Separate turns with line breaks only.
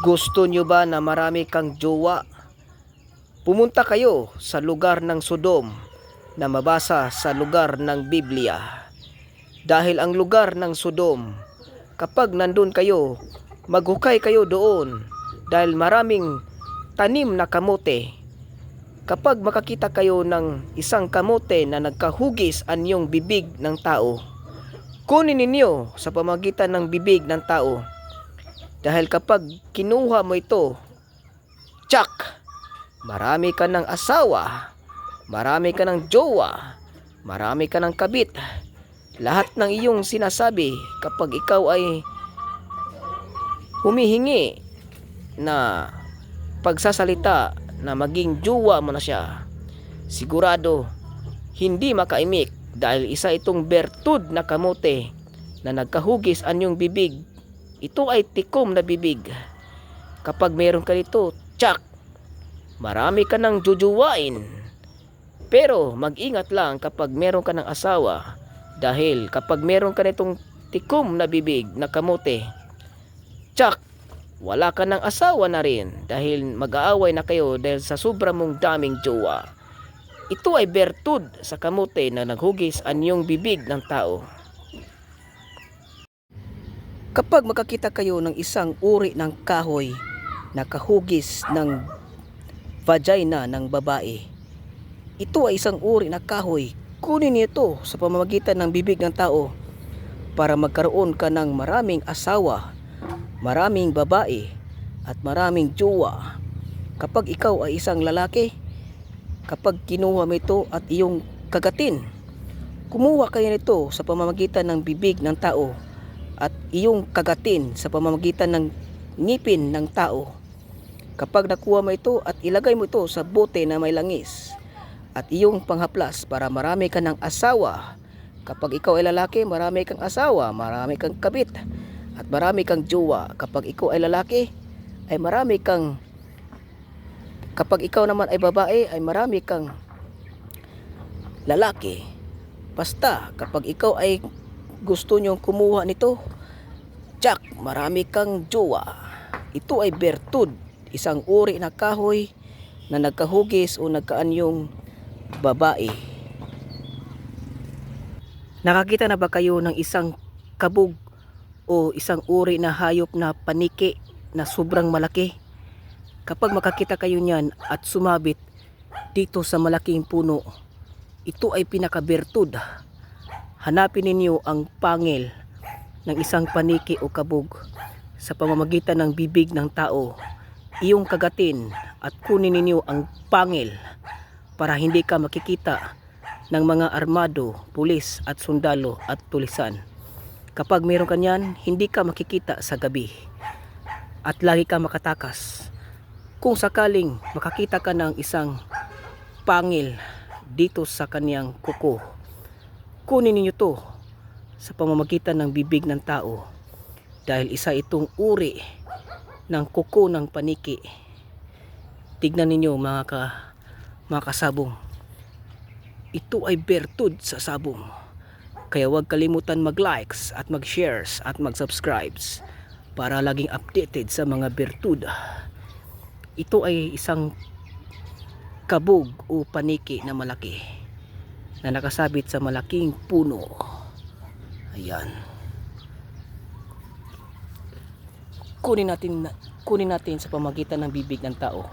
Gusto nyo ba na marami kang jowa? Pumunta kayo sa lugar ng Sodom na mabasa sa lugar ng Biblia. Dahil ang lugar ng Sodom, kapag nandun kayo, maghukay kayo doon dahil maraming tanim na kamote. Kapag makakita kayo ng isang kamote na nagkahugis anyong bibig ng tao, kunin ninyo sa pamagitan ng bibig ng tao. Dahil kapag kinuha mo ito, tsak! Marami ka ng asawa, marami ka ng jowa, marami ka ng kabit. Lahat ng iyong sinasabi kapag ikaw ay humihingi na pagsasalita na maging jowa mo na siya, sigurado hindi makaimik dahil isa itong bertud na kamote na nagkahugis anyong bibig. Ito ay tikom na bibig. Kapag meron ka nito, tsak! Marami ka ng jujuwain. Pero mag-ingat lang kapag meron ka ng asawa. Dahil kapag meron ka nitong tikom na bibig na kamote, tsak! Wala ka ng asawa na rin. Dahil mag-aaway na kayo dahil sa sobra mong daming jowa. Ito ay bertud sa kamote na naghugis anyong bibig ng tao. Kapag makakita kayo ng isang uri ng kahoy na kahugis ng vagina ng babae, ito ay isang uri na kahoy. Kunin niyo ito sa pamamagitan ng bibig ng tao para magkaroon ka ng maraming asawa, maraming babae, at maraming jowa. Kapag ikaw ay isang lalaki, kapag kinuha mo ito at iyong kagatin, kumuha kayo nito sa pamamagitan ng bibig ng tao at iyong kagatin sa pamamagitan ng ngipin ng tao. Kapag nakuha mo ito at ilagay mo ito sa bote na may langis at iyong panghaplas para marami ka ng asawa. Kapag ikaw ay lalaki, marami kang asawa, marami kang kabit, at marami kang jowa. Kapag ikaw ay lalaki, ay marami kang, kapag ikaw naman ay babae, ay marami kang lalaki. Basta kapag ikaw ay gusto nyong kumuha nito, tsak! Marami kang jowa. Ito ay bertud, isang uri na kahoy na nagkahugis o nagkaanyong babae. Nakakita na ba kayo ng isang kabog o isang uri na hayop na paniki na sobrang malaki? Kapag makakita kayo niyan at sumabit dito sa malaking puno, ito ay pinakabertud. Hanapin ninyo ang pangil ng isang paniki o kabog sa pamamagitan ng bibig ng tao. Iyong kagatin at kunin ninyo ang pangil para hindi ka makikita ng mga armado, pulis at sundalo at tulisan. Kapag meron ka niyan, hindi ka makikita sa gabi at lagi ka makatakas. Kung sakaling makakita ka ng isang pangil dito sa kaniyang kuko, kunin ninyo to sa pamamagitan ng bibig ng tao dahil isa itong uri ng kuko ng paniki. Tignan ninyo mga kasabong, ito ay bertud sa sabong. Kaya huwag kalimutan mag-likes at mag-shares at mag-subscribes para laging updated sa mga bertud. Ito ay isang kabog o paniki na malaki na nakasabit sa malaking puno. Ayan. Kunin natin sa pamagitan ng bibig ng tao.